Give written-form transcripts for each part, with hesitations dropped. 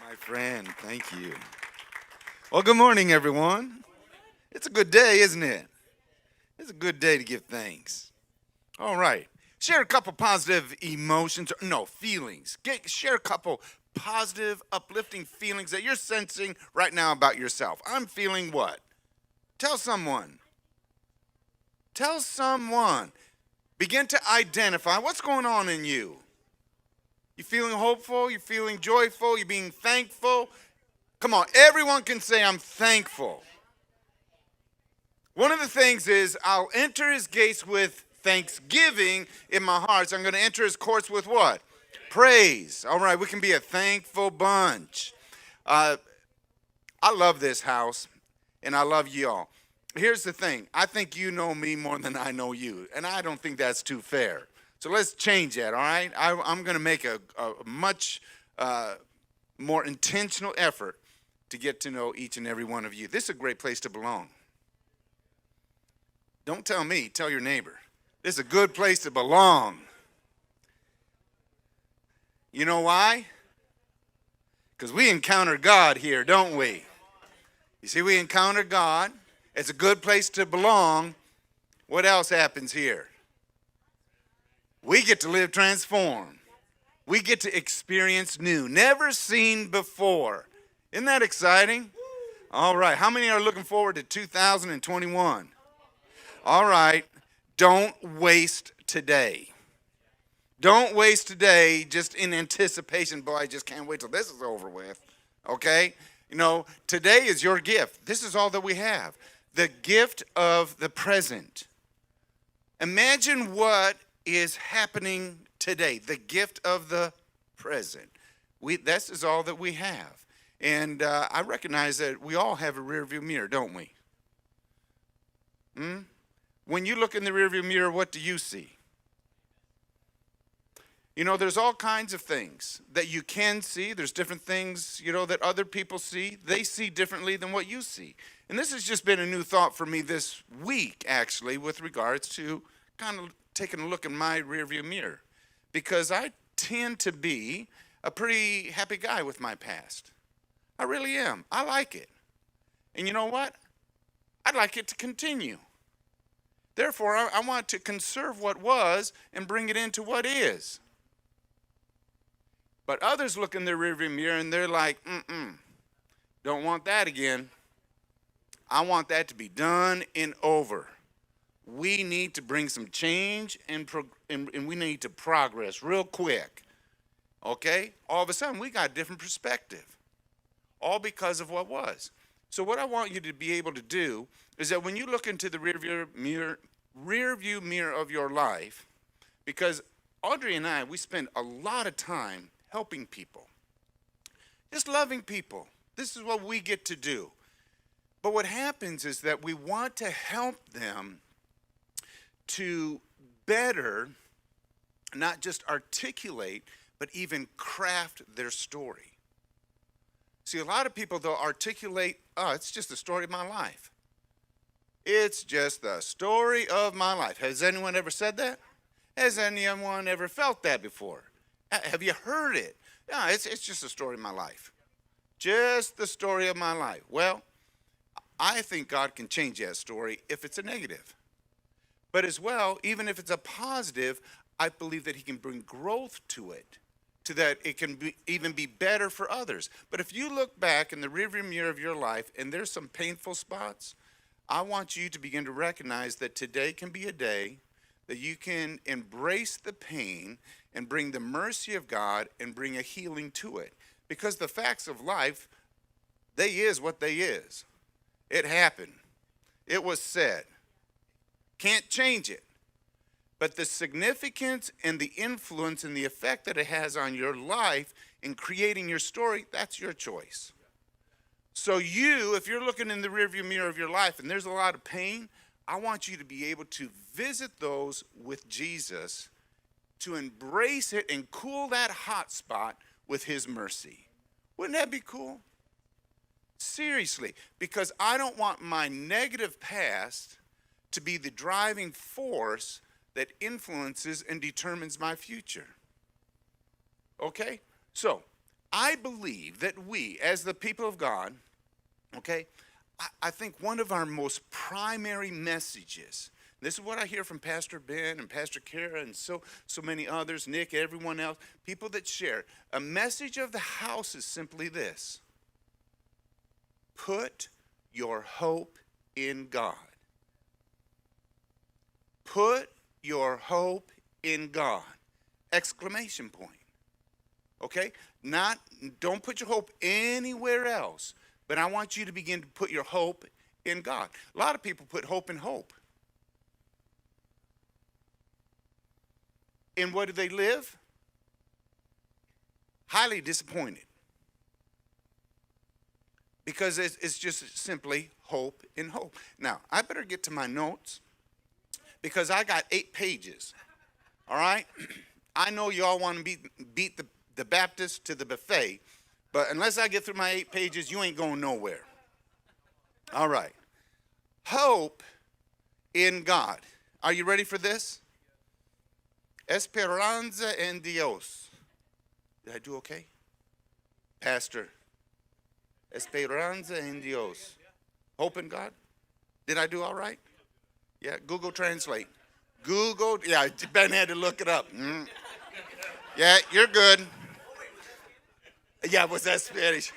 My friend, thank you. Well, good morning, everyone. It's a good day, isn't it? It's a good day to give thanks. All right. Share a couple positive emotions, no, feelings. Share a couple positive, uplifting feelings that you're sensing right now about yourself. I'm feeling what? Tell someone. Tell someone. Begin to identify what's going on in you. You feeling hopeful? You feeling joyful? You being thankful? Come on, everyone can say, I'm thankful. One of the things is, I'll enter his gates with thanksgiving in my heart. So I'm going to enter his courts with what? Praise. All right, we can be a thankful bunch. I love this house, and I love y'all. Here's the thing. I think you know me more than I know you, and I don't think that's too fair. So let's change that, all right? I'm going to make a much more intentional effort to get to know each and every one of you. This is a great place to belong. Don't tell me, tell your neighbor. This is a good place to belong. You know why? Because we encounter God here, don't we? You see, we encounter God. It's a good place to belong. What else happens here? We get to live transformed. We get to experience new, never seen before. Isn't that exciting? All right. How many are looking forward to 2021? All right. Don't waste today. Don't waste today just in anticipation. Boy, I just can't wait till this is over with. Okay? You know, today is your gift. This is all that we have. The gift of the present. Imagine what is happening today. The gift of the present. This is all that we have. And I recognize that we all have a rearview mirror, don't we? When you look in the rearview mirror, what do you see? You know, there's all kinds of things that you can see. There's different things, you know, that other people see. They see differently than what you see. And this has just been a new thought for me this week, actually, with regards to kind of taking a look in my rearview mirror. Because I tend to be a pretty happy guy with my past. I really am. I like it. And you know what? I'd like it to continue. Therefore, I want to conserve what was and bring it into what is. But others look in their rearview mirror and they're like, don't want that again. I want that to be done and over. We need to bring some change and we need to progress real quick. Okay? All of a sudden, we got a different perspective. All because of what was. So what I want you to be able to do is that when you look into the rearview mirror of your life, because Audrey and I, we spend a lot of time helping people, just loving people. This is what we get to do. But what happens is that we want to help them to better not just articulate, but even craft their story. See, a lot of people, they'll articulate, oh, it's just the story of my life. It's just the story of my life. Has anyone ever said that? Has anyone ever felt that before? Have you heard it? Yeah, it's just the story of my life. Just the story of my life. Well, I think God can change that story if it's a negative. But as well, even if it's a positive, I believe that he can bring growth to it, to that it can even be better for others. But if you look back in the rearview mirror of your life and there's some painful spots, I want you to begin to recognize that today can be a day that you can embrace the pain and bring the mercy of God and bring a healing to it. Because the facts of life, they is what they is. It happened. It was said. Can't change it. But the significance and the influence and the effect that it has on your life in creating your story, that's your choice. So you, if you're looking in the rearview mirror of your life and there's a lot of pain, I want you to be able to visit those with Jesus, to embrace it and cool that hot spot with his mercy. Wouldn't that be cool? Seriously, because I don't want my negative past to be the driving force that influences and determines my future. Okay? So, I believe that we, as the people of God, okay, I think one of our most primary messages, this is what I hear from Pastor Ben and Pastor Kara and so many others, Nick, everyone else, people that share. A message of the house is simply this: put your hope in God. Put your hope in God. Exclamation point. Okay? Don't put your hope anywhere else, but I want you to begin to put your hope in God. A lot of people put hope in hope. In what do they live? Highly disappointed. Because it's just simply hope in hope. Now, I better get to my notes because I got 8 pages. All right? I know y'all want to beat the Baptist to the buffet, but unless I get through my 8 pages, you ain't going nowhere. All right. Hope in God. Are you ready for this? Esperanza en Dios. Did I do okay? Pastor. Esperanza en Dios. Hope in God. Did I do all right? Yeah, Google Translate. Yeah, Ben had to look it up. Yeah, you're good. Yeah, was that Spanish?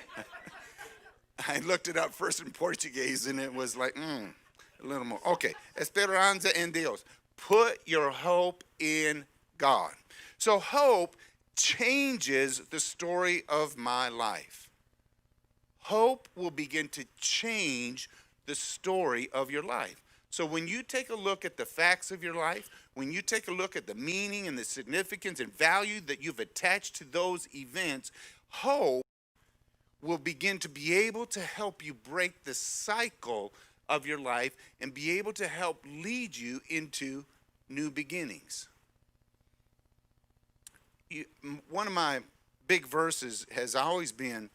I looked it up first in Portuguese, and it was like, a little more. Okay, Esperanza en Dios. Put your hope in God. So hope changes the story of my life. Hope will begin to change the story of your life. So when you take a look at the facts of your life, when you take a look at the meaning and the significance and value that you've attached to those events, hope will begin to be able to help you break the cycle of your life and be able to help lead you into new beginnings. One of my big verses has always been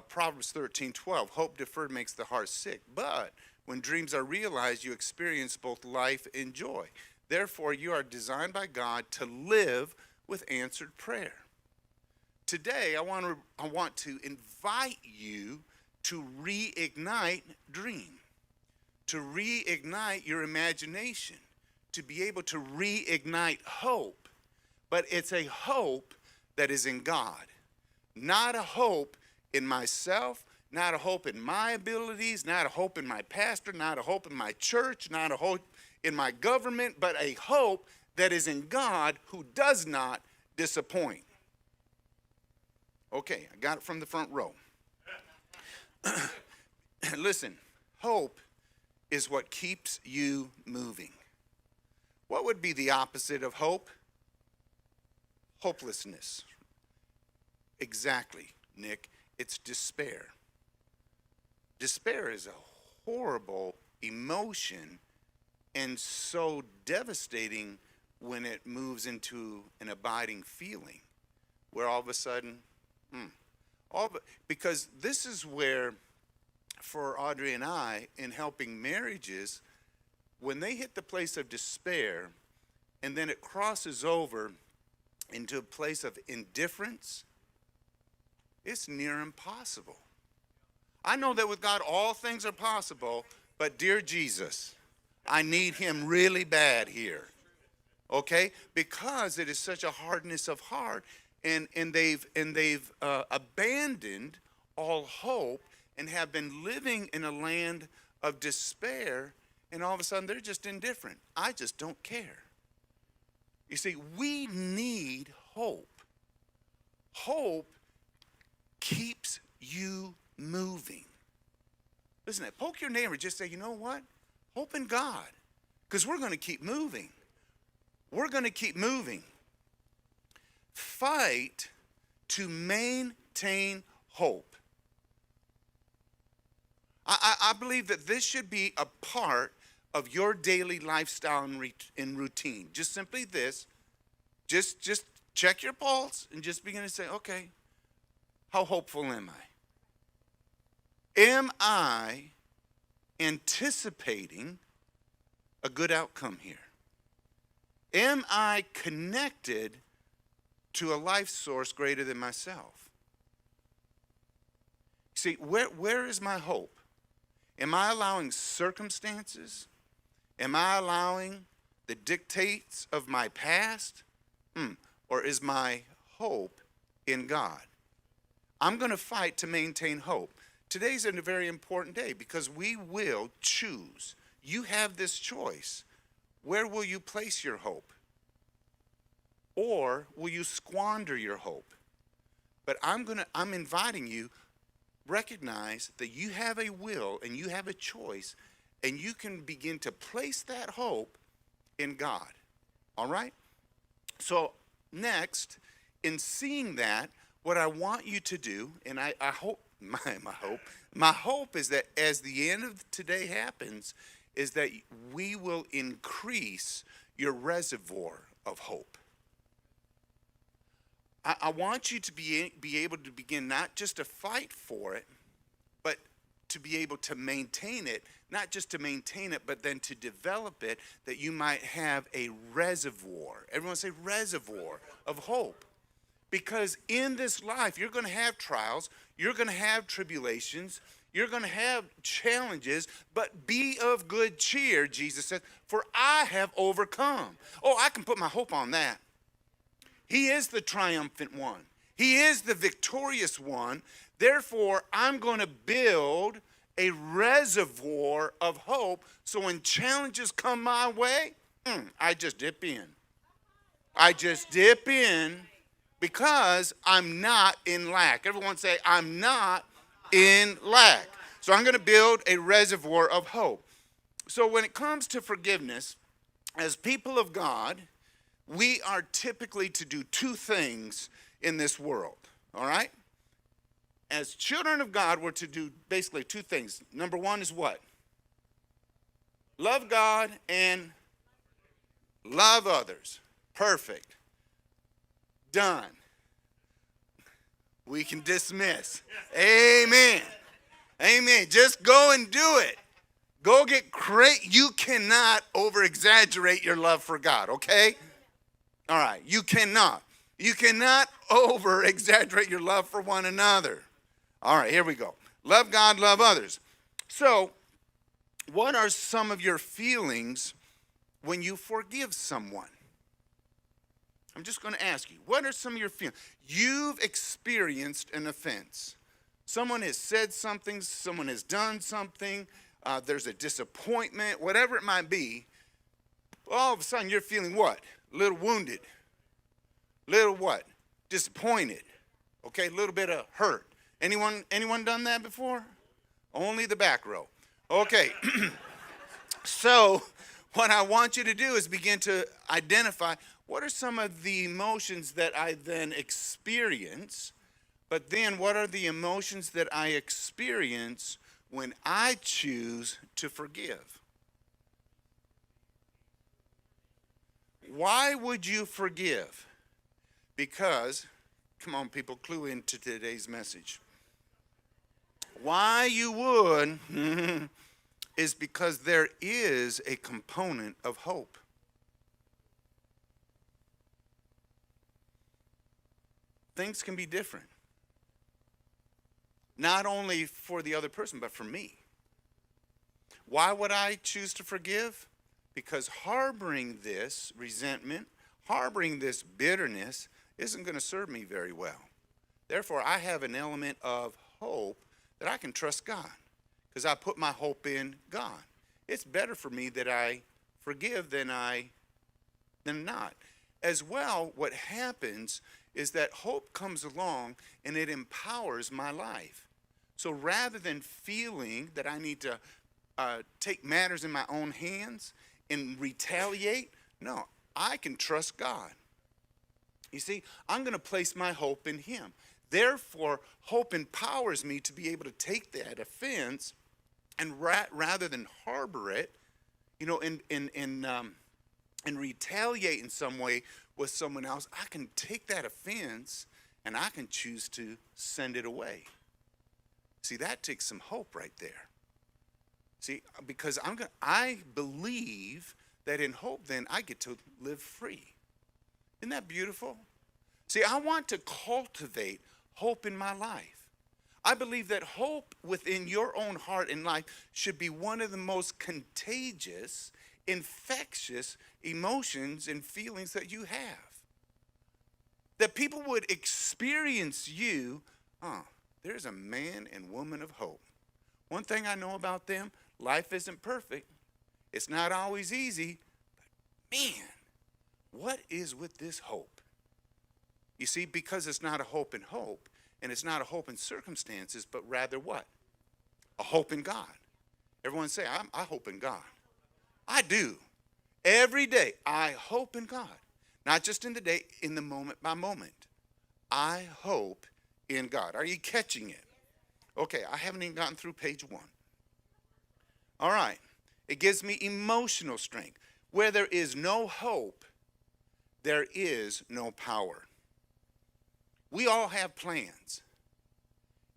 Proverbs 13:12. Hope deferred makes the heart sick, but when dreams are realized, you experience both life and joy. Therefore, you are designed by God to live with answered prayer. Today, I want to invite you to reignite dream, to reignite your imagination, to be able to reignite hope. But it's a hope that is in God, not a hope in myself, not a hope in my abilities, not a hope in my pastor, not a hope in my church, not a hope in my government, but a hope that is in God who does not disappoint. Okay, I got it from the front row. Listen, hope is what keeps you moving. What would be the opposite of hope? Hopelessness. Exactly, Nick. It's despair. Despair is a horrible emotion and so devastating when it moves into an abiding feeling where all of a sudden, because this is where, for Audrey and I, in helping marriages, when they hit the place of despair and then it crosses over into a place of indifference, it's near impossible. I know that with God all things are possible, but dear Jesus, I need him really bad here. Okay? Because it is such a hardness of heart, and they've abandoned all hope and have been living in a land of despair, and all of a sudden they're just indifferent. I just don't care. You see, we need hope. Hope keeps you moving. Listen, poke your neighbor, just say, you know what? Hope in God, because we're going to keep moving. We're going to keep moving. Fight to maintain hope. I believe that this should be a part of your daily lifestyle and routine. Just simply this. Just check your pulse and just begin to say, okay, how hopeful am I? Am I anticipating a good outcome here? Am I connected to a life source greater than myself? See, where is my hope? Am I allowing circumstances? Am I allowing the dictates of my past? Or is my hope in God? I'm going to fight to maintain hope. Today's a very important day because we will choose. You have this choice. Where will you place your hope? Or will you squander your hope? But I'm inviting you, recognize that you have a will and you have a choice, and you can begin to place that hope in God. All right? So next, in seeing that, what I want you to do, and I hope, my hope is that as the end of today happens, is that we will increase your reservoir of hope. I want you to be able to begin not just to fight for it, but to be able to maintain it, not just to maintain it, but then to develop it, that you might have a reservoir. Everyone say reservoir of hope. Because in this life, you're going to have trials, you're going to have tribulations, you're going to have challenges, but be of good cheer, Jesus said, for I have overcome. Oh, I can put my hope on that. He is the triumphant one. He is the victorious one. Therefore, I'm going to build a reservoir of hope so when challenges come my way, I just dip in. I just dip in because I'm not in lack. Everyone say, I'm not in lack. So I'm going to build a reservoir of hope. So when it comes to forgiveness, as people of God, we are typically to do two things in this world, all right? As children of God, we're to do basically two things. Number one is what? Love God and love others. Perfect. Done. We can dismiss. Amen. Amen. Just go and do it. Go get great. You cannot over-exaggerate your love for God, okay? All right. You cannot. You cannot over-exaggerate your love for one another. All right, here we go. Love God, love others. So, what are some of your feelings when you forgive someone? I'm just going to ask you, what are some of your feelings? You've experienced an offense. Someone has said something, someone has done something, there's a disappointment, whatever it might be. All of a sudden you're feeling what? A little wounded. Little what? Disappointed. Okay, a little bit of hurt. Anyone done that before? Only the back row. Okay. So what I want you to do is begin to identify what are some of the emotions that I then experience, but then what are the emotions that I experience when I choose to forgive? Why would you forgive? Because, come on people, clue into today's message. Why you would is because there is a component of hope. Things can be different. Not only for the other person, but for me. Why would I choose to forgive? Because harboring this resentment, harboring this bitterness isn't going to serve me very well. Therefore, I have an element of hope that I can trust God because I put my hope in God. It's better for me that I forgive than not. As well, what happens is that hope comes along and it empowers my life. So rather than feeling that I need to take matters in my own hands and retaliate, no, I can trust God. You see, I'm going to place my hope in Him. Therefore, hope empowers me to be able to take that offense and rather than harbor it, and retaliate in some way with someone else, I can take that offense and I can choose to send it away. See, that takes some hope right there. See, because I believe that in hope then I get to live free. Isn't that beautiful? See, I want to cultivate hope in my life. I believe that hope within your own heart and life should be one of the most contagious, infectious emotions and feelings that you have. That people would experience you, there's a man and woman of hope. One thing I know about them, life isn't perfect. It's not always easy. But man, what is with this hope? You see, because it's not a hope in hope, and it's not a hope in circumstances, but rather what? A hope in God. Everyone say, I hope in God. I do. Every day, I hope in God. Not just in the day, in the moment by moment. I hope in God. Are you catching it? Okay, I haven't even gotten through page 1. All right. It gives me emotional strength. Where there is no hope, there is no power. We all have plans,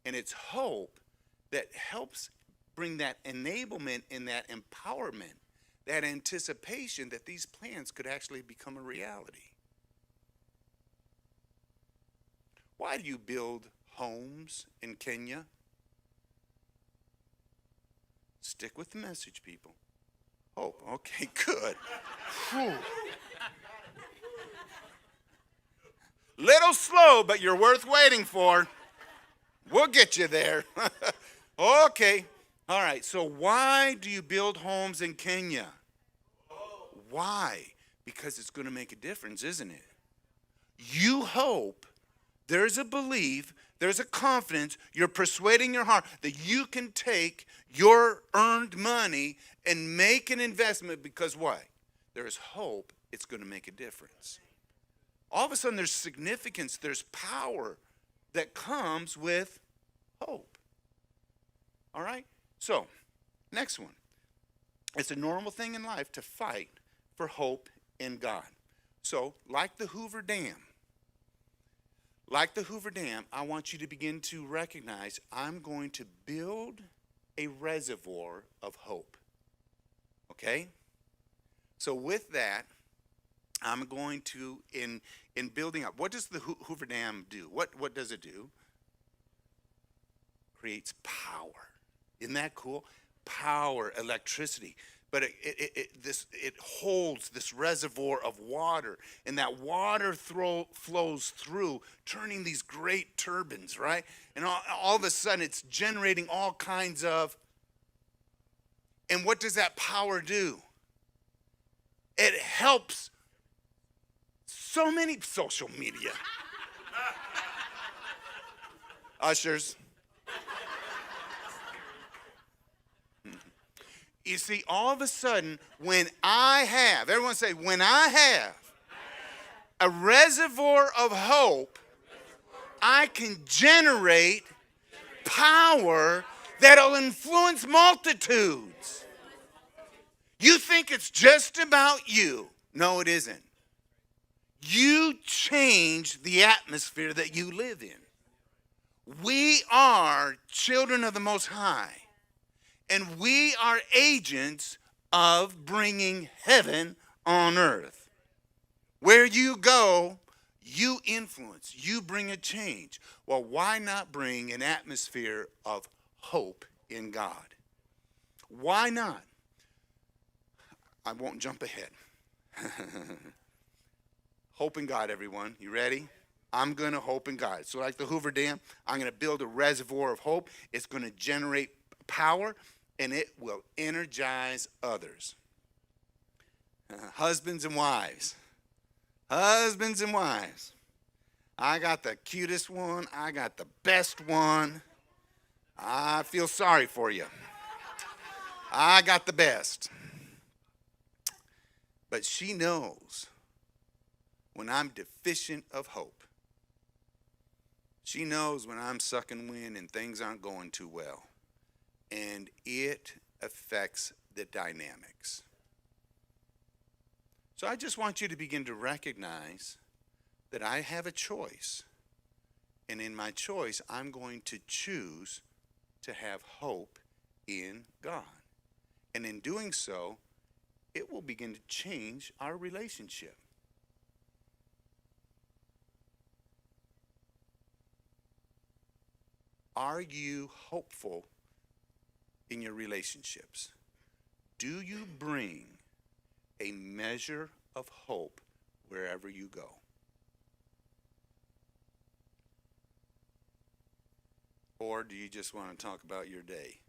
and it's hope that helps bring that enablement and that empowerment, that anticipation that these plans could actually become a reality. Why do you build homes in Kenya? Stick with the message, people. Hope. Okay, good. Whew. Little slow, but you're worth waiting for. We'll get you there. Okay. All right. So why do you build homes in Kenya? Why? Because it's going to make a difference, isn't it? You hope, there's a belief, there's a confidence, you're persuading your heart that you can take your earned money and make an investment because why? There's hope it's going to make a difference. All of a sudden there's significance, there's power that comes with hope. All right? So, next one. It's a normal thing in life to fight for hope in God. So, like the Hoover Dam, I want you to begin to recognize I'm going to build a reservoir of hope. Okay? So with that, I'm going to, in building up, what does the Hoover Dam do? What does it do? Creates power. Isn't that cool? Power, electricity. But it holds this reservoir of water, and that water flows through, turning these great turbines, right? And all of a sudden, it's generating all kinds of, and what does that power do? It helps so many social media. Ushers. You see, all of a sudden, when I have, everyone say, when I have a reservoir of hope, I can generate power that'll influence multitudes. You think it's just about you. No, it isn't. You change the atmosphere that you live in. We are children of the Most High. And we are agents of bringing heaven on earth. Where you go, you influence, you bring a change. Well, why not bring an atmosphere of hope in God? Why not? I won't jump ahead. Hope in God, everyone. You ready? I'm going to hope in God. So like the Hoover Dam, I'm going to build a reservoir of hope. It's going to generate power, and it will energize others. Husbands and wives. Husbands and wives. I got the cutest one. I got the best one. I feel sorry for you. I got the best. But she knows when I'm deficient of hope. She knows when I'm sucking wind and things aren't going too well. And it affects the dynamics. So I just want you to begin to recognize that I have a choice. And in my choice, I'm going to choose to have hope in God. And in doing so, it will begin to change our relationship. Are you hopeful in your relationships? Do you bring a measure of hope wherever you go? Or do you just want to talk about your day?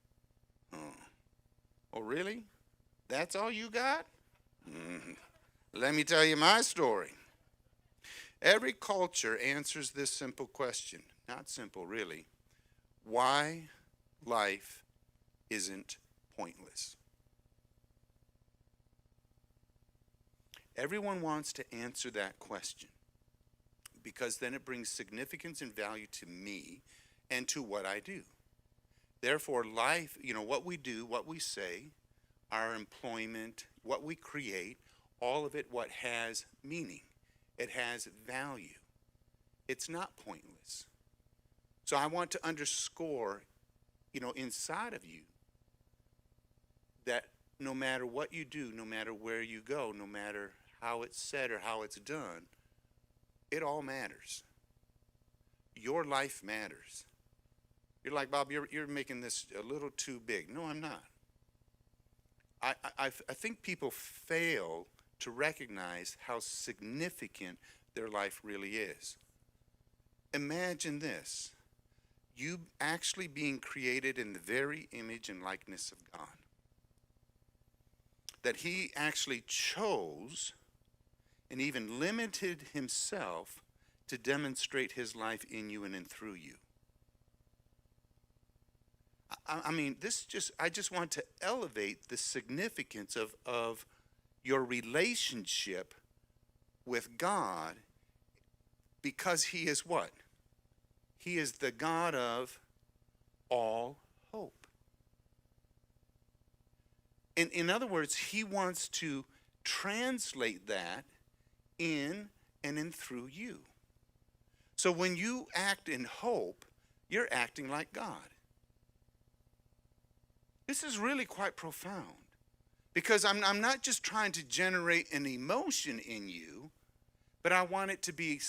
Oh, really? That's all you got? Let me tell you my story. Every culture answers this simple question. Not simple, really. Why life isn't pointless. Everyone wants to answer that question because then it brings significance and value to me and to what I do. Therefore, life, what we do, what we say, our employment, what we create, all of it, what has meaning. It has value. It's not pointless. So I want to underscore, inside of you that no matter what you do, no matter where you go, no matter how it's said or how it's done, it all matters. Your life matters. You're like, Bob, you're making this a little too big. No, I'm not. I think people fail to recognize how significant their life really is. Imagine this. You actually being created in the very image and likeness of God. That he actually chose and even limited himself to demonstrate his life in you and in through you. I just want to elevate the significance of your relationship with God, because he is what? He is the God of all hope. In other words, he wants to translate that in and in through you. So when you act in hope, you're acting like God. This is really quite profound, because I'm not just trying to generate an emotion in you, but I want it to be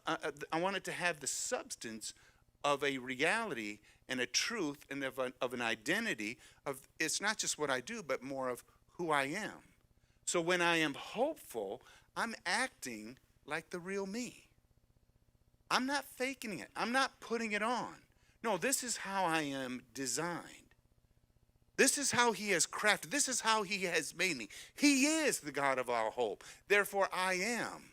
I want it to have the substance of a reality and a truth and of an identity of, it's not just what I do, but more of who I am. So when I am hopeful, I'm acting like the real me. I'm not faking it. I'm not putting it on. No, this is how I am designed. This is how he has crafted. This is how he has made me. He is the God of all hope. Therefore, I am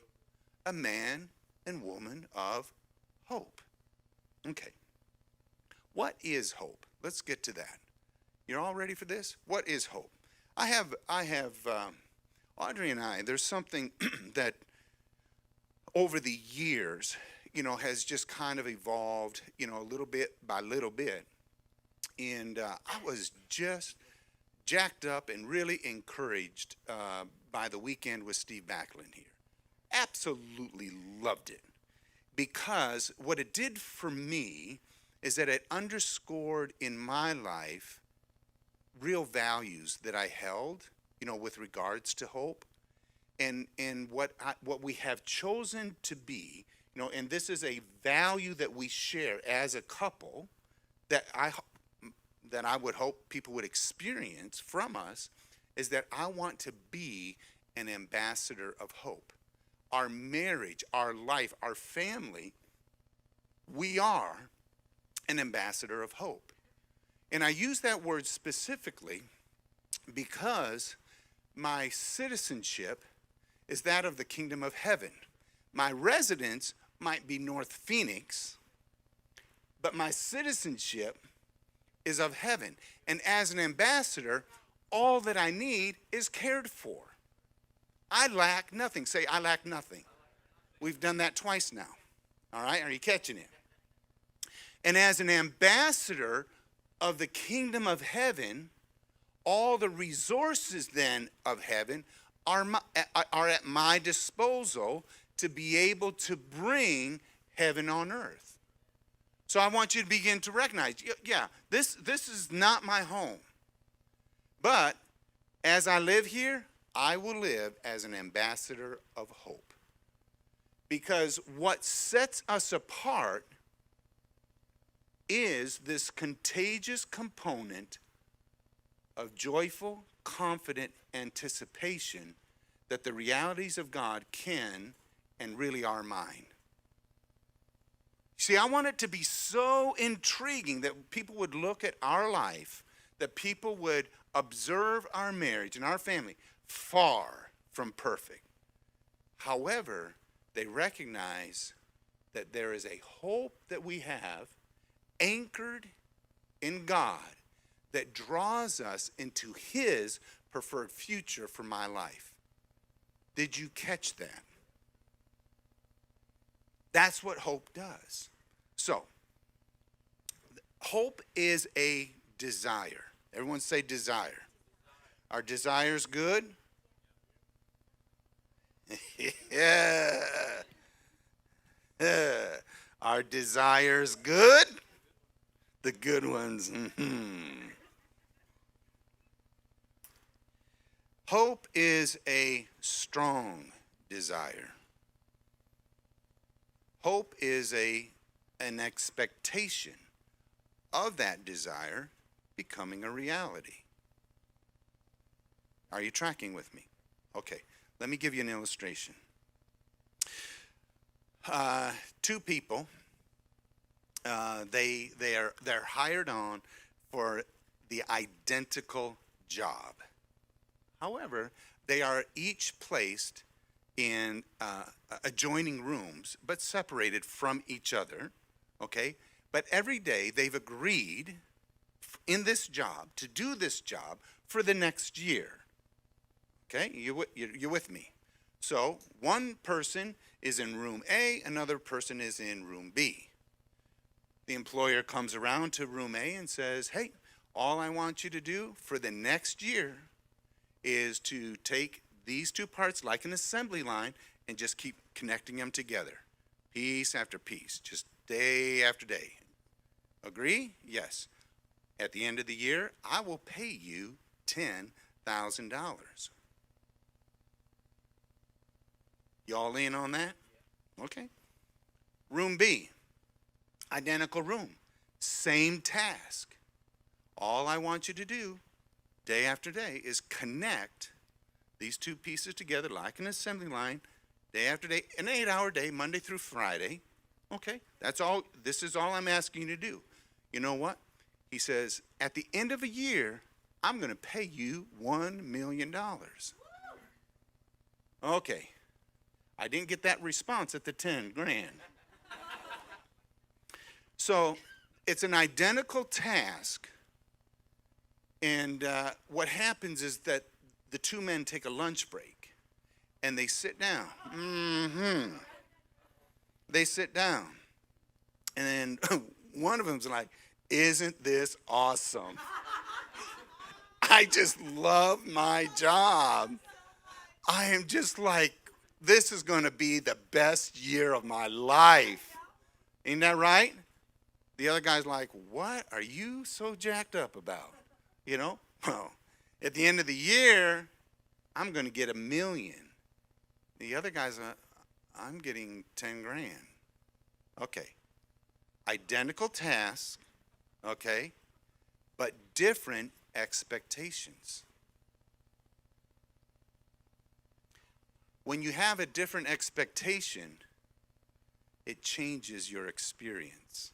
a man and woman of hope. Okay. What is hope? Let's get to that. You're all ready for this? What is hope? I have Audrey and I, there's something that over the years, has just kind of evolved, a little bit by little bit. And I was just jacked up and really encouraged by the weekend with Steve Backlund here. Absolutely loved it, because what it did for me is that it underscored in my life real values that I held, with regards to hope, and what we have chosen to be, and this is a value that we share as a couple that I would hope people would experience from us, is that I want to be an ambassador of hope. Our marriage, our life, our family, we are an ambassador of hope. And I use that word specifically because my citizenship is that of the kingdom of heaven. My residence might be North Phoenix, but my citizenship is of heaven. And as an ambassador, all that I need is cared for. I lack nothing. Say, I lack nothing. We've done that twice now. All right, are you catching it? And as an ambassador of the kingdom of heaven, all the resources then of heaven are at my disposal to be able to bring heaven on earth. So I want you to begin to recognize, this is not my home. But as I live here, I will live as an ambassador of hope. Because what sets us apart is this contagious component of joyful, confident anticipation that the realities of God can and really are mine. See, I want it to be so intriguing that people would look at our life, that people would observe our marriage and our family, far from perfect. However, they recognize that there is a hope that we have anchored in God that draws us into His preferred future for my life. Did you catch that? That's what hope does. So, hope is a desire. Everyone say desire. Are desires good? Yeah. Are desires good? The good ones. Hope is a strong desire. Hope is an expectation of that desire becoming a reality. Are you tracking with me? Okay, let me give you an illustration. Two people, they're hired on for the identical job. However, they are each placed in adjoining rooms, but separated from each other, okay? But every day they've agreed in this job to do this job for the next year, okay? You're with me. So one person is in room A, another person is in room B. The employer comes around to room A and says, hey, all I want you to do for the next year is to take these two parts like an assembly line and just keep connecting them together, piece after piece, just day after day. Agree? Yes. At the end of the year, I will pay you $10,000. Y'all in on that? Okay. Room B, identical room, same task. All I want you to do day after day is connect these two pieces together like an assembly line, day after day, an 8-hour day, Monday through Friday. Okay, that's all. This is all I'm asking you to do. You know what? He says, at the end of a year, I'm going to pay you $1 million. Okay, I didn't get that response at the 10 grand. So it's an identical task. And what happens is that the two men take a lunch break and they sit down. They sit down. And then one of them's like, isn't this awesome? I just love my job. I am just like, this is going to be the best year of my life. Ain't that right? The other guy's like, what are you so jacked up about? You know, well, at the end of the year, I'm going to get $1 million. The other guy's, I'm getting 10 grand. Okay. Identical task, okay, but different expectations. When you have a different expectation, it changes your experience.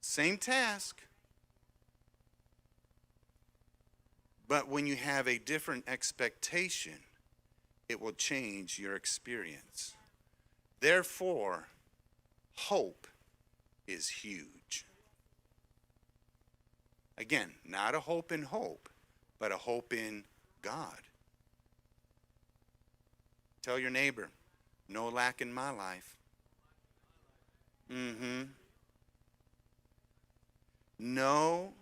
Same task, but when you have a different expectation, it will change your experience. Therefore, hope is huge. Again, not a hope in hope, but a hope in God. Tell your neighbor, no lack in my life. No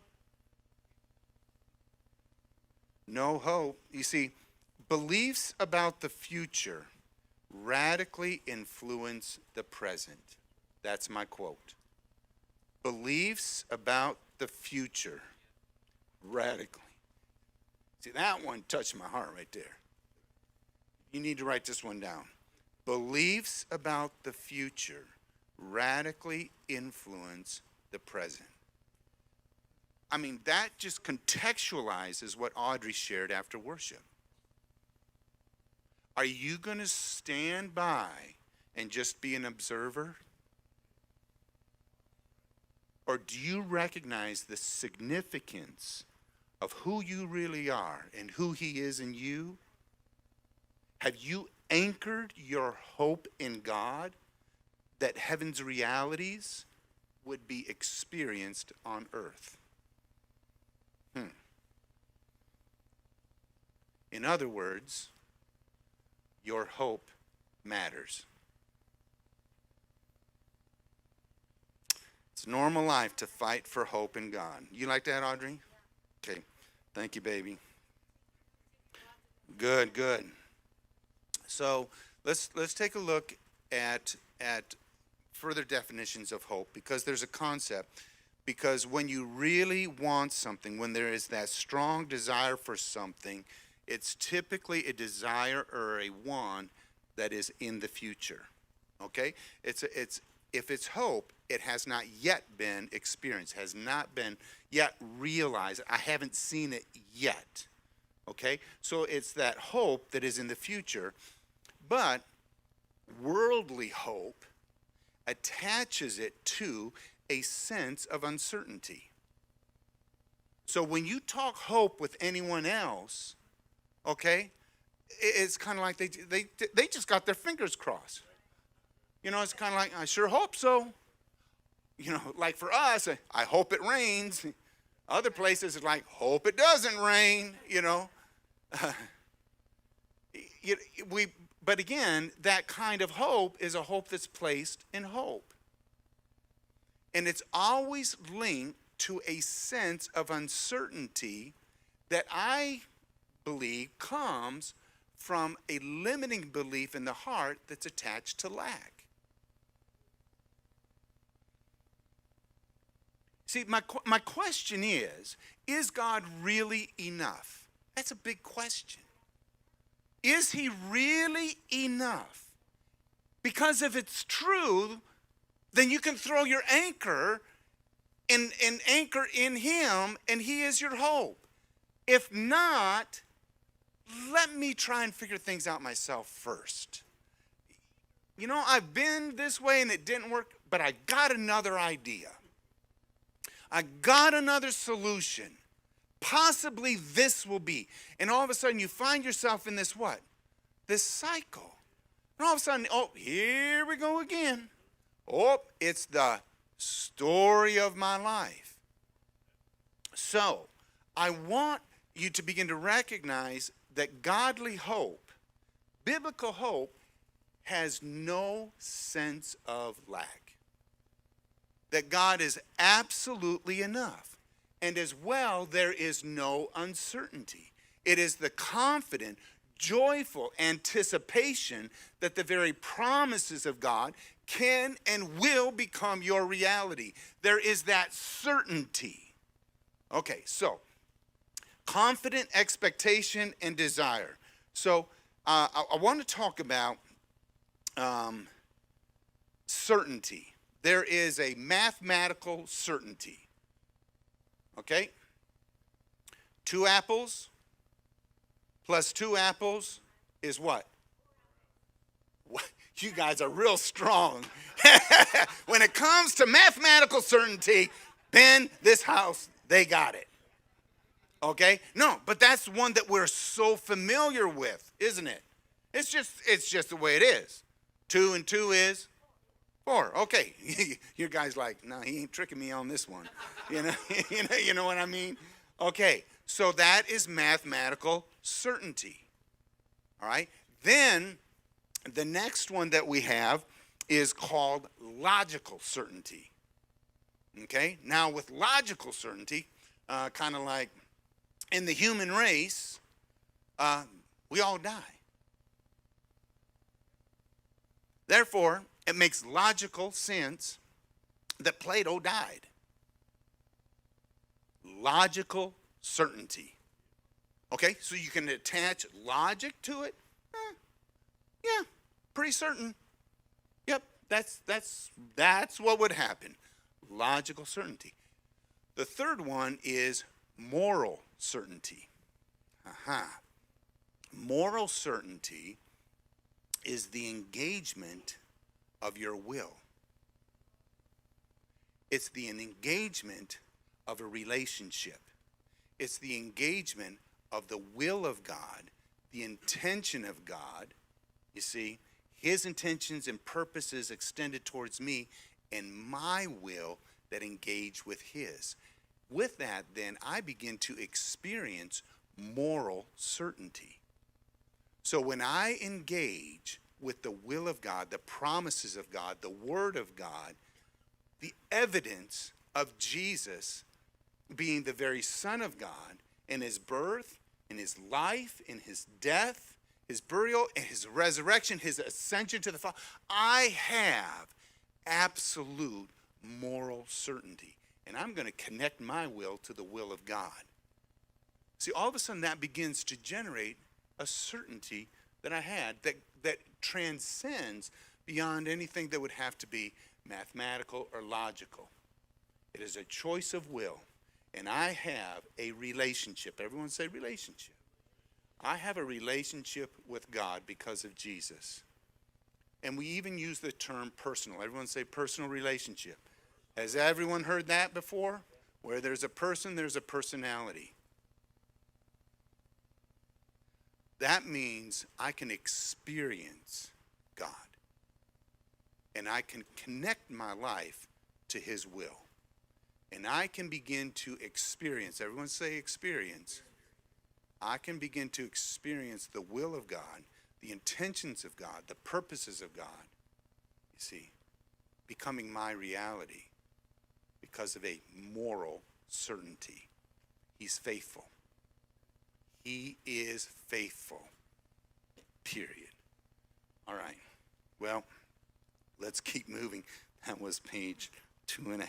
hope. You see, beliefs about the future radically influence the present. That's my quote. Beliefs about the future radically. See, that one touched my heart right there. You need to write this one down. Beliefs about the future radically influence the present. I mean, that just contextualizes what Audrey shared after worship. Are you going to stand by and just be an observer? Or do you recognize the significance of who you really are and who He is in you? Have you anchored your hope in God that heaven's realities would be experienced on earth? In other words, your hope matters. It's normal life to fight for hope in God. You like that, Audrey? Okay. Thank you, baby. Good, good. So let's take a look at further definitions of hope, because there's a concept. Because when you really want something, when there is that strong desire for something, it's typically a desire or a want that is in the future. Okay? If it's hope, it has not yet been experienced, has not been yet realized. I haven't seen it yet. Okay? So it's that hope that is in the future. But worldly hope attaches it to a sense of uncertainty. So when you talk hope with anyone else, okay, it's kind of like they just got their fingers crossed. You know, it's kind of like, I sure hope so. You know, like for us, I hope it rains. Other places, it's like, hope it doesn't rain, you know. But again, that kind of hope is a hope that's placed in hope. And it's always linked to a sense of uncertainty that I believe comes from a limiting belief in the heart that's attached to lack. See, my question is God really enough? That's a big question. Is He really enough? Because if it's true, then you can throw your anchor and anchor in Him, and He is your hope. If not, let me try and figure things out myself first. You know, I've been this way and it didn't work, but I got another idea. I got another solution. Possibly this will be. And all of a sudden you find yourself in this what? This cycle. And all of a sudden, oh, here we go again. Oh, it's the story of my life. So, I want you to begin to recognize that godly hope, biblical hope, has no sense of lack. That God is absolutely enough. And as well, there is no uncertainty. It is the confident, joyful anticipation that the very promises of God can and will become your reality. There is that certainty. Okay, so confident expectation and desire. So I want to talk about certainty. There is a mathematical certainty. Okay? 2 apples plus 2 apples is what? What? You guys are real strong. When it comes to mathematical certainty, Ben, this house, they got it. Okay? No, but that's one that we're so familiar with, isn't it? It's just the way it is. 2 and 2 is 4. Okay. You guys like, no, he ain't tricking me on this one. You know what I mean? Okay. So that is mathematical certainty. All right? Then the next one that we have is called logical certainty. Okay? Now with logical certainty, kind of like in the human race, we all die. Therefore, it makes logical sense that Plato died. Logical certainty. Okay, so you can attach logic to it? Yeah, pretty certain. Yep, that's what would happen. Logical certainty. The third one is moral certainty. Aha. Moral certainty is the engagement of your will. It's the engagement of a relationship. It's the engagement of the will of God, the intention of God. You see, his intentions and purposes extended towards me, and my will that engage with his. With that, then, I begin to experience moral certainty. So when I engage with the will of God, the promises of God, the word of God, the evidence of Jesus being the very Son of God in his birth, in his life, in his death, his burial, and his resurrection, his ascension to the Father, I have absolute moral certainty. And I'm going to connect my will to the will of God. See, all of a sudden that begins to generate a certainty that I had that transcends beyond anything that would have to be mathematical or logical. It is a choice of will. And I have a relationship. Everyone say relationship. I have a relationship with God because of Jesus. And we even use the term personal. Everyone say personal relationship. Has everyone heard that before? Where there's a person, there's a personality. That means I can experience God. And I can connect my life to his will. And I can begin to experience, everyone say experience. I can begin to experience the will of God, the intentions of God, the purposes of God, you see, becoming my reality because of a moral certainty. He's faithful. He is faithful. Period. All right. Well, let's keep moving. That was page 2.5.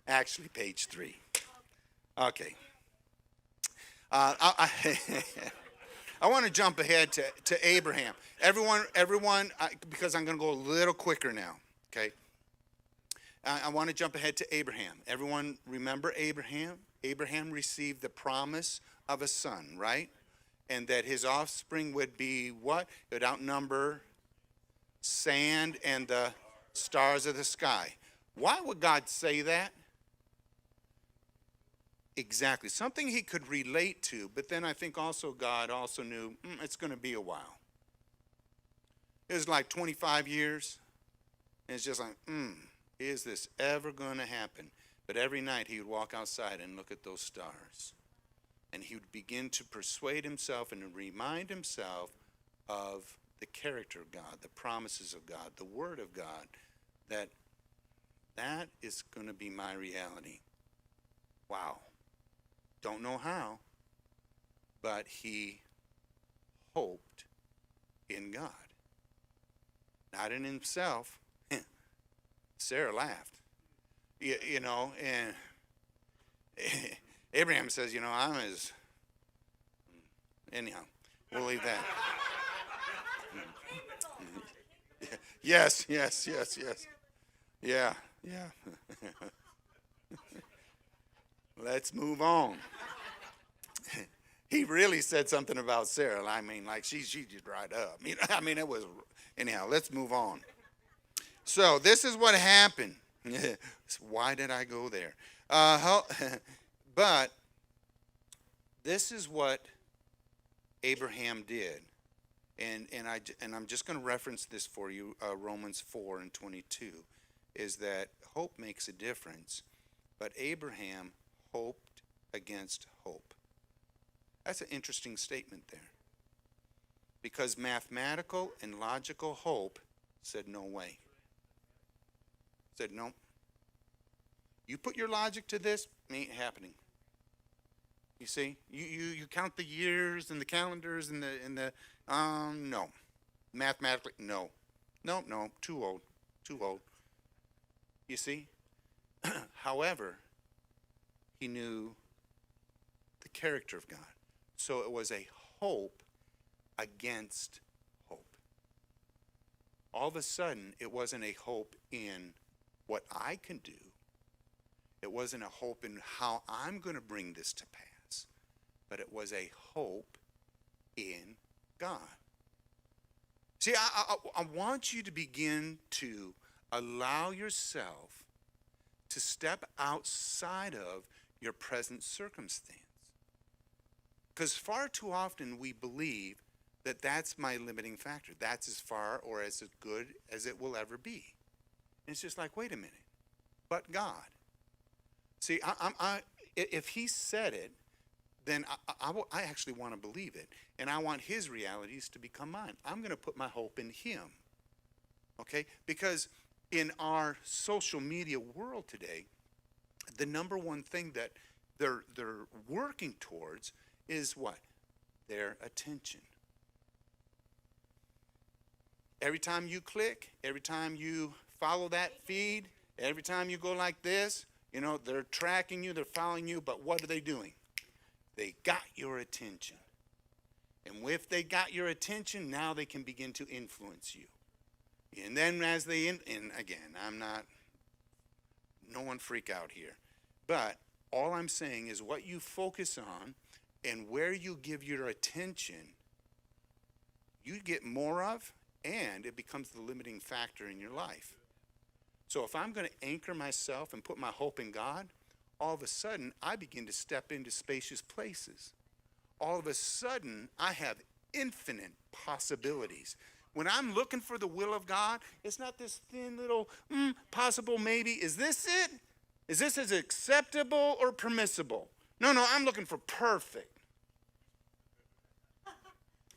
Actually, page 3. Okay. I want to jump ahead to Abraham. Everyone, because I'm going to go a little quicker now, okay? I want to jump ahead to Abraham. Everyone remember Abraham? Abraham received the promise of a son, right? And that his offspring would be what? It would outnumber sand and the stars of the sky. Why would God say that? Exactly. Something he could relate to, but then I think also God also knew it's going to be a while. It was like 25 years. And it's just like, is this ever going to happen? But every night he would walk outside and look at those stars. And he would begin to persuade himself and remind himself of the character of God, the promises of God, the word of God, that is going to be my reality. Wow. Don't know how, but he hoped in God. Not in himself. Sarah laughed. You know, and Abraham says, I'm as... Anyhow, we'll leave that. Yes. Yeah. Let's move on. He really said something about Sarah. I mean, like she just dried up. It was... Anyhow, let's move on. So this is what happened. Why did I go there? But this is what Abraham did. And I'm just going to reference this for you, Romans 4:22, is that hope makes a difference. But Abraham hoped against hope. That's an interesting statement there. Because mathematical and logical hope said no way. Said no. You put your logic to this, ain't happening. You see, you count the years and the calendars and the no. Mathematically, no, too old. You see? However, he knew the character of God. So it was a hope against all of a sudden, it wasn't a hope in what I can do. It wasn't a hope in how I'm going to bring this to pass, but it was a hope in God. See, I want you to begin to allow yourself to step outside of your present circumstance. Because far too often we believe that that's my limiting factor. That's as far or as good as it will ever be. And it's just like, wait a minute. But God. See, if he said it, then I actually want to believe it. And I want his realities to become mine. I'm going to put my hope in him. Okay? Because in our social media world today, the number one thing that they're working towards is what? Their attention. Every time you click, every time you follow that feed, every time you go like this, they're tracking you, they're following you, but what are they doing? They got your attention. And if they got your attention, now they can begin to influence you. And then as they, and again, no one freak out here. But all I'm saying is what you focus on and where you give your attention, you get more of, and it becomes the limiting factor in your life. So if I'm going to anchor myself and put my hope in God, all of a sudden I begin to step into spacious places. All of a sudden I have infinite possibilities. When I'm looking for the will of God, it's not this thin little possible maybe. Is this it? Is this as acceptable or permissible? No, I'm looking for perfect.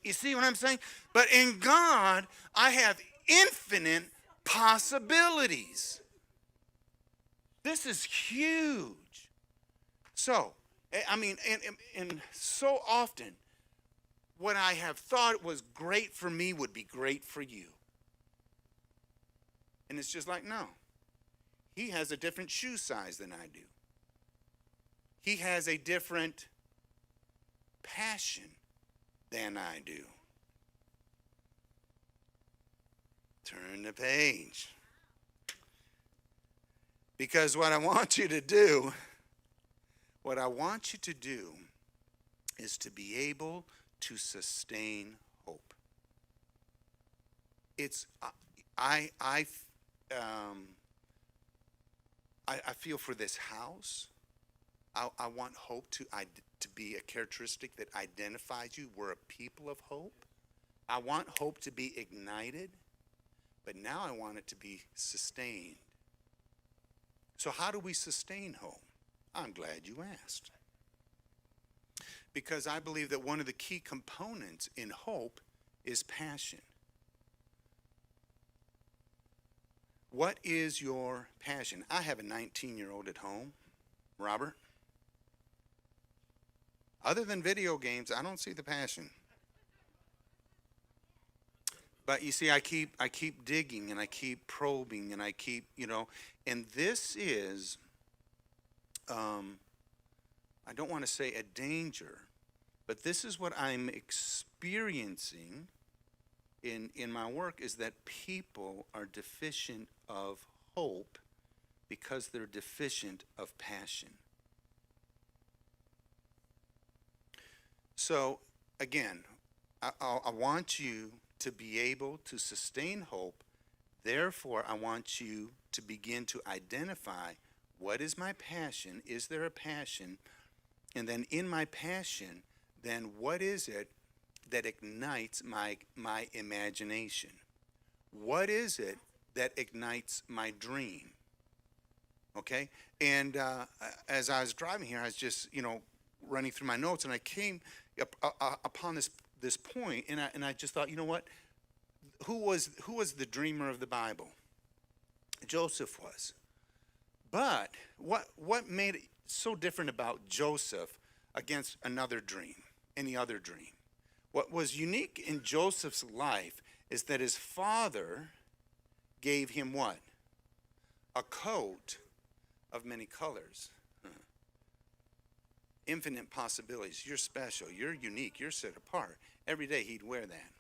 You see what I'm saying? But in God, I have infinite possibilities. This is huge. So, and so often, what I have thought was great for me would be great for you. And it's just like, no. He has a different shoe size than I do. He has a different passion than I do. Turn the page. Because what I want you to do is to be able to sustain hope. It's I feel for this house. I want hope to be a characteristic that identifies you. We're a people of hope. I want hope to be ignited, but now I want it to be sustained. So how do we sustain hope? I'm glad you asked. Because I believe that one of the key components in hope is passion. What is your passion? I have a 19-year-old at home, Robert. Other than video games, I don't see the passion. But you see, I keep digging and I keep probing and I keep, and this is, I don't want to say a danger, but this is what I'm experiencing in my work, is that people are deficient of hope because they're deficient of passion. So again, I want you to be able to sustain hope. Therefore, I want you to begin to identify, what is my passion? Is there a passion? And then in my passion, then what is it that ignites my imagination? What is it that ignites my dream? Okay? And as I was driving here, I was just, running through my notes, and I came upon this point, and I just thought, you know what? Who was the dreamer of the Bible? Joseph was. But what made it so different about Joseph against any other dream? What was unique in Joseph's life is that his father gave him what? A coat of many colors. Infinite possibilities. You're special. You're unique. You're set apart. Every day he'd wear that.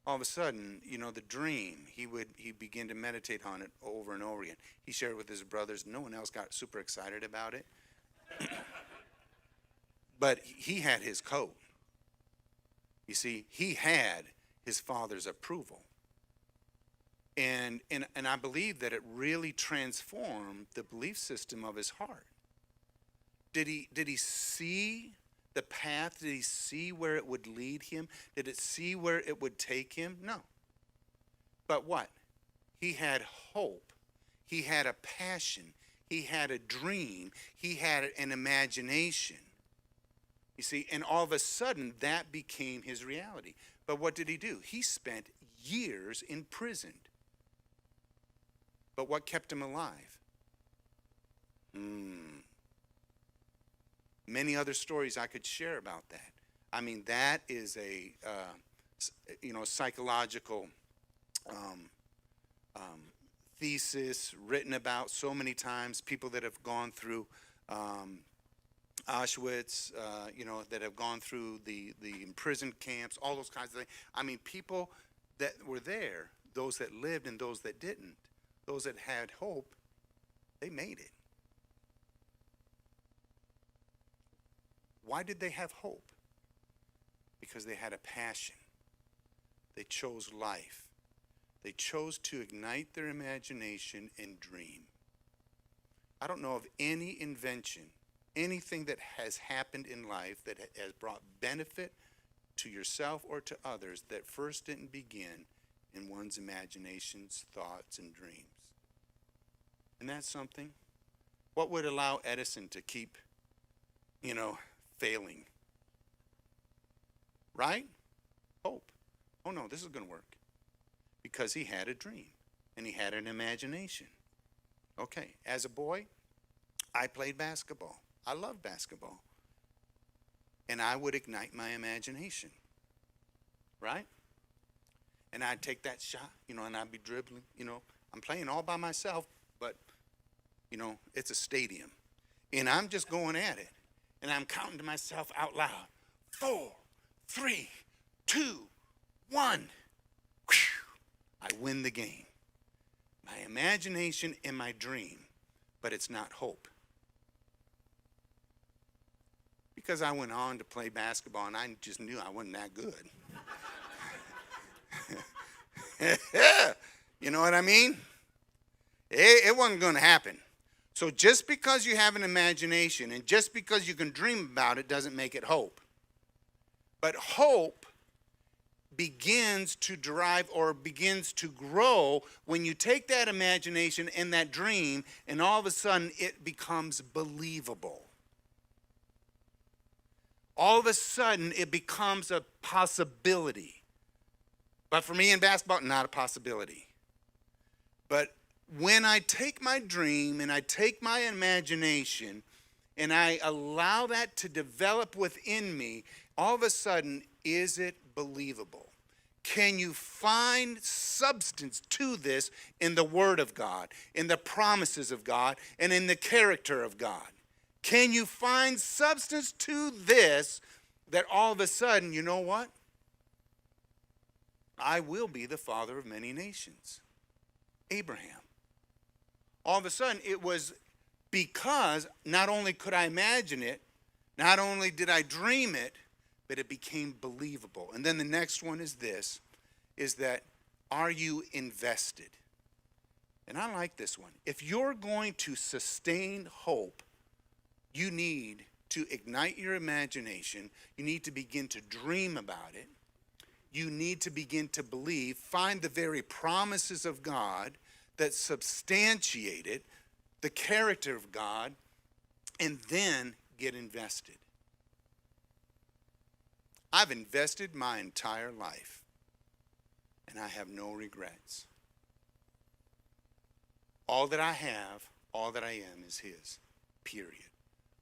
all of a sudden, the dream, he began to meditate on it over and over again. He shared it with his brothers. No one else got super excited about it. But he had his code. You see, he had his father's approval. And I believe that it really transformed the belief system of his heart. Did he see the path? Did he see where it would lead him? Did it see where it would take him? No. But what? He had hope. He had a passion. He had a dream. He had an imagination. You see, and all of a sudden that became his reality. But what did he do? He spent years imprisoned. But what kept him alive? Many other stories I could share about that. I mean, that is a psychological thesis written about so many times. People that have gone through Auschwitz, that have gone through the imprisoned camps, all those kinds of things. I mean, people that were there, those that lived and those that didn't, those that had hope, they made it. Why did they have hope? Because they had a passion. They chose life. They chose to ignite their imagination and dream. I don't know of any invention, anything that has happened in life that has brought benefit to yourself or to others that first didn't begin in one's imaginations, thoughts, and dreams. And that's something. What would allow Edison to keep, failing? Right? Hope. Oh no, this is going to work. Because he had a dream and he had an imagination. Okay, as a boy, I played basketball. I loved basketball. And I would ignite my imagination. Right? And I'd take that shot, and I'd be dribbling, I'm playing all by myself, but, it's a stadium. And I'm just going at it. And I'm counting to myself out loud. 4, 3, 2, 1. Whew. I win the game. My imagination and my dream, but it's not hope. Because I went on to play basketball and I just knew I wasn't that good. You know what I mean? It wasn't going to happen. So just because you have an imagination and just because you can dream about it doesn't make it hope. But hope begins to derive or begins to grow when you take that imagination and that dream and all of a sudden it becomes believable. All of a sudden it becomes a possibility. But for me in basketball, not a possibility. But when I take my dream and I take my imagination and I allow that to develop within me, all of a sudden, is it believable? Can you find substance to this in the Word of God, in the promises of God, and in the character of God? Can you find substance to this that all of a sudden, you know what? I will be the father of many nations. Abraham. All of a sudden, it was because not only could I imagine it, not only did I dream it, but it became believable. And then the next one is this, is that are you invested? And I like this one. If you're going to sustain hope, you need to ignite your imagination. You need to begin to dream about it. You need to begin to believe, find the very promises of God that substantiate it, the character of God, and then get invested. I've invested my entire life, and I have no regrets. All that I have, all that I am is His, period.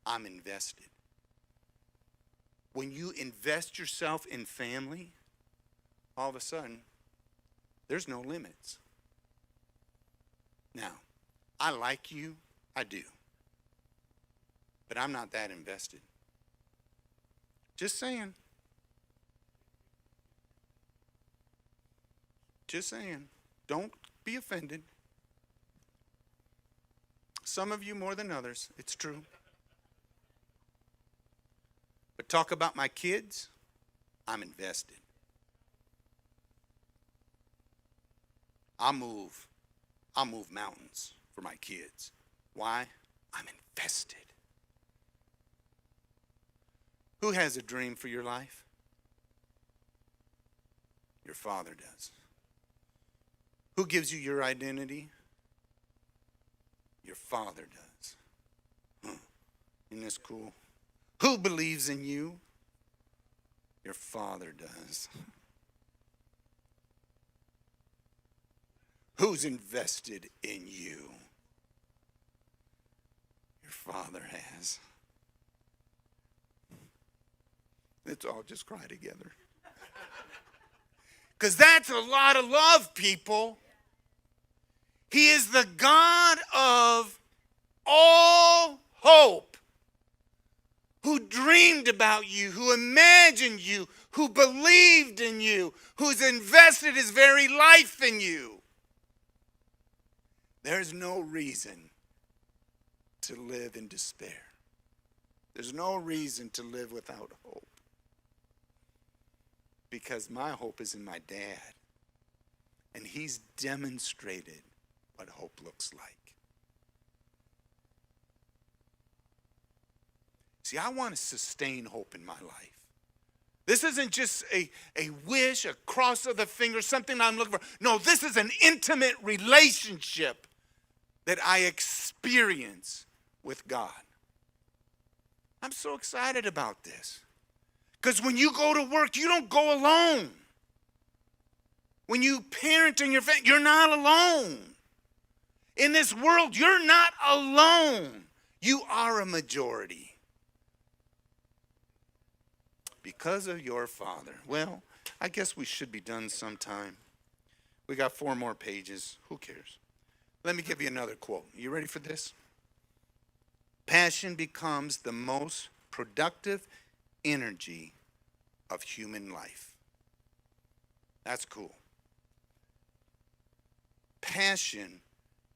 I'm invested. When you invest yourself in family, all of a sudden, there's no limits. Now, I like you, I do. But I'm not that invested. Just saying. Just saying. Don't be offended. Some of you more than others. It's true. But talk about my kids, I'm invested. I'll move mountains for my kids. Why? I'm invested. Who has a dream for your life? Your Father does. Who gives you your identity? Your Father does. Isn't this cool? Who believes in you? Your Father does. Who's invested in you? Your Father has. Let's all just cry together. Because that's a lot of love, people. He is the God of all hope, who dreamed about you, who imagined you, who believed in you, who's invested his very life in you. There's no reason to live in despair. There's no reason to live without hope. Because my hope is in my dad. And he's demonstrated what hope looks like. See, I want to sustain hope in my life. This isn't just a wish, a cross of the finger, something I'm looking for. No, this is an intimate relationship that I experience with God. I'm so excited about this. Because when you go to work, you don't go alone. When you parent in your family, you're not alone. In this world, you're not alone. You are a majority. Because of your Father. Well, I guess we should be done sometime. We got 4 more pages. Who cares? Let me give you another quote. You ready for this? Passion becomes the most productive energy of human life. That's cool. Passion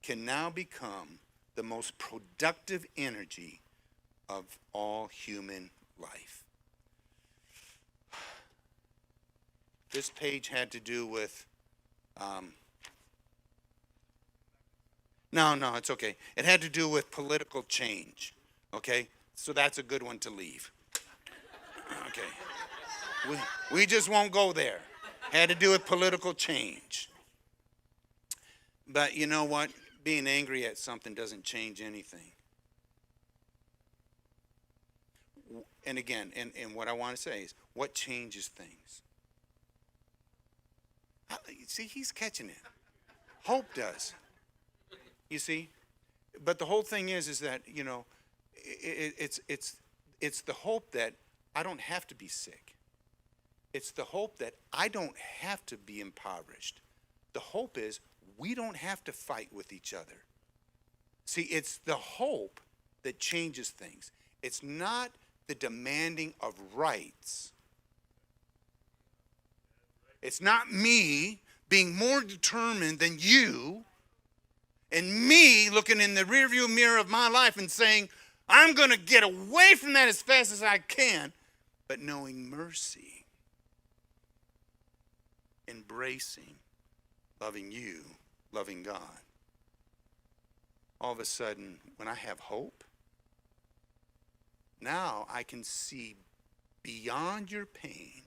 can now become the most productive energy of all human life. This page had to do with, no, it's okay. It had to do with political change, okay? So that's a good one to leave. Okay. We just won't go there. Had to do with political change. But you know what? Being angry at something doesn't change anything. And again, and what I want to say is, what changes things? See, he's catching it. Hope does. You see? But the whole thing is that, you know, it's the hope that I don't have to be sick. It's the hope that I don't have to be impoverished. The hope is we don't have to fight with each other. See, it's the hope that changes things. It's not the demanding of rights. It's not me being more determined than you and me looking in the rearview mirror of my life and saying, I'm going to get away from that as fast as I can, but knowing mercy, embracing, loving you, loving God. All of a sudden, when I have hope, now I can see beyond your pain,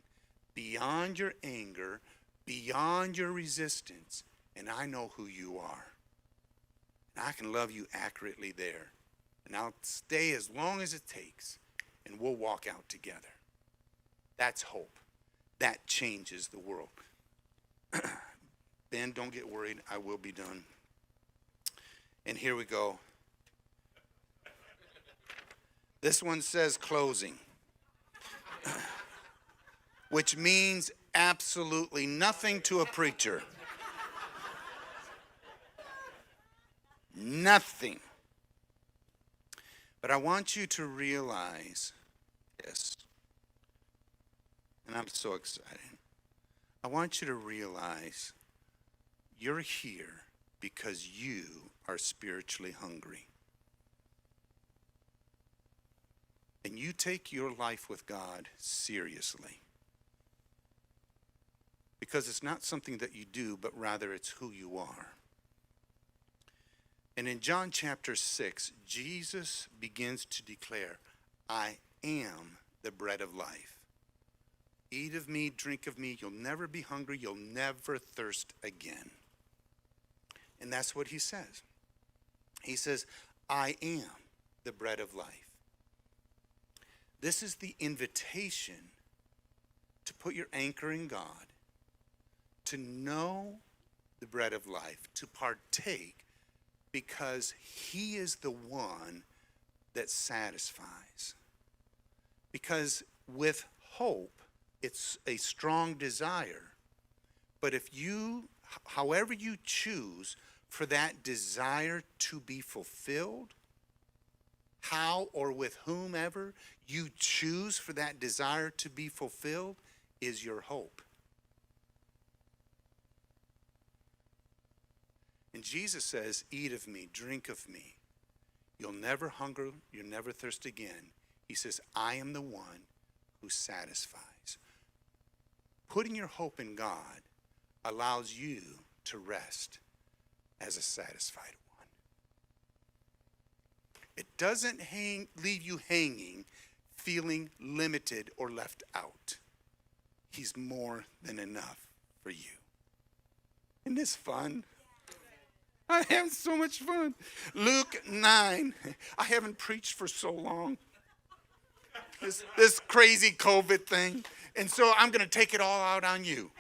beyond your anger, beyond your resistance, and I know who you are. And I can love you accurately there. And I'll stay as long as it takes, and we'll walk out together. That's hope. That changes the world. Ben, don't get worried. I will be done. And here we go. This one says closing, which means absolutely nothing to a preacher. Nothing. But I want you to realize this. And I'm so excited. I want you to realize you're here because you are spiritually hungry. And you take your life with God seriously. Because it's not something that you do, but rather it's who you are. And in John chapter 6, Jesus begins to declare, I am the bread of life. Eat of me, drink of me. You'll never be hungry. You'll never thirst again. And that's what he says. He says, I am the bread of life. This is the invitation to put your anchor in God, to know the bread of life, to partake, because he is the one that satisfies. Because with hope, it's a strong desire. But if you, however you choose for that desire to be fulfilled, how or with whomever you choose for that desire to be fulfilled is your hope. And Jesus says, eat of me, drink of me. You'll never hunger, you'll never thirst again. He says, I am the one who satisfies. Putting your hope in God allows you to rest as a satisfied one. It doesn't leave you hanging, feeling limited or left out. He's more than enough for you. Isn't this fun? I have so much fun. Luke 9. I haven't preached for so long. This crazy COVID thing. And so I'm going to take it all out on you.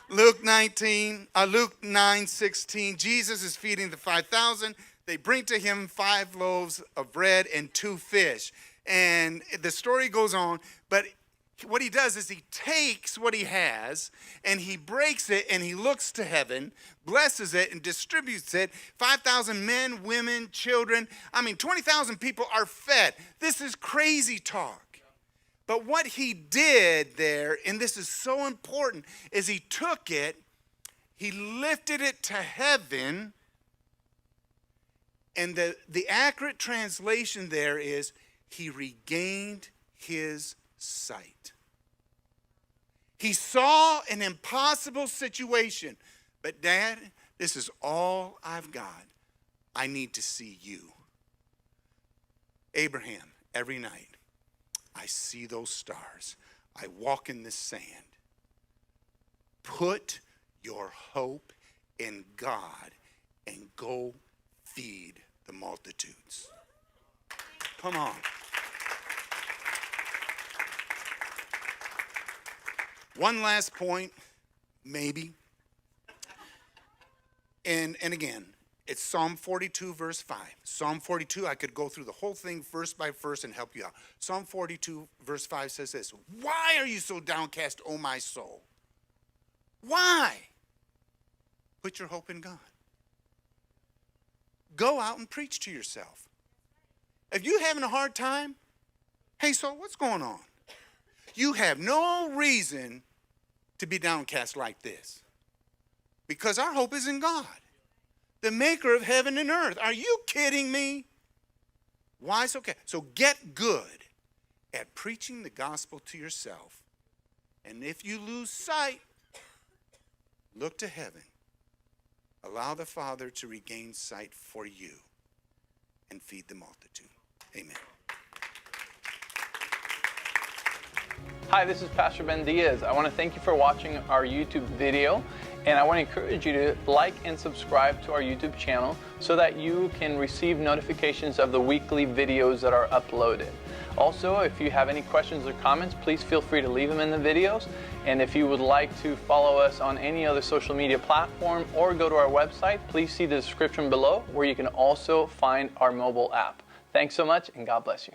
Luke 9:16. Jesus is feeding the 5,000. They bring to him 5 loaves of bread and 2 fish. And the story goes on, but what he does is he takes what he has and he breaks it and he looks to heaven, blesses it and distributes it. 5,000 men, women, children. 20,000 people are fed. This is crazy talk. But what he did there, and this is so important, is he took it, he lifted it to heaven, and the accurate translation there is he regained his sight. He saw an impossible situation. But Dad, this is all I've got. I need to see you. Abraham, every night, I see those stars. I walk in this sand. Put your hope in God and go feed the multitudes. Come on. One last point, maybe. And again, it's Psalm 42, verse 5. Psalm 42, I could go through the whole thing verse by verse and help you out. Psalm 42, verse 5 says this. Why are you so downcast, O my soul? Why? Put your hope in God. Go out and preach to yourself. If you're having a hard time, hey, so what's going on? You have no reason to be downcast like this. Because our hope is in God, the maker of heaven and earth. Are you kidding me? Why so? Okay. So get good at preaching the gospel to yourself. And if you lose sight, look to heaven. Allow the Father to regain sight for you and feed the multitude. Amen. Hi, this is Pastor Ben Diaz. I want to thank you for watching our YouTube video, and I want to encourage you to like and subscribe to our YouTube channel so that you can receive notifications of the weekly videos that are uploaded. Also, if you have any questions or comments, please feel free to leave them in the videos. And if you would like to follow us on any other social media platform or go to our website, please see the description below where you can also find our mobile app. Thanks so much, and God bless you.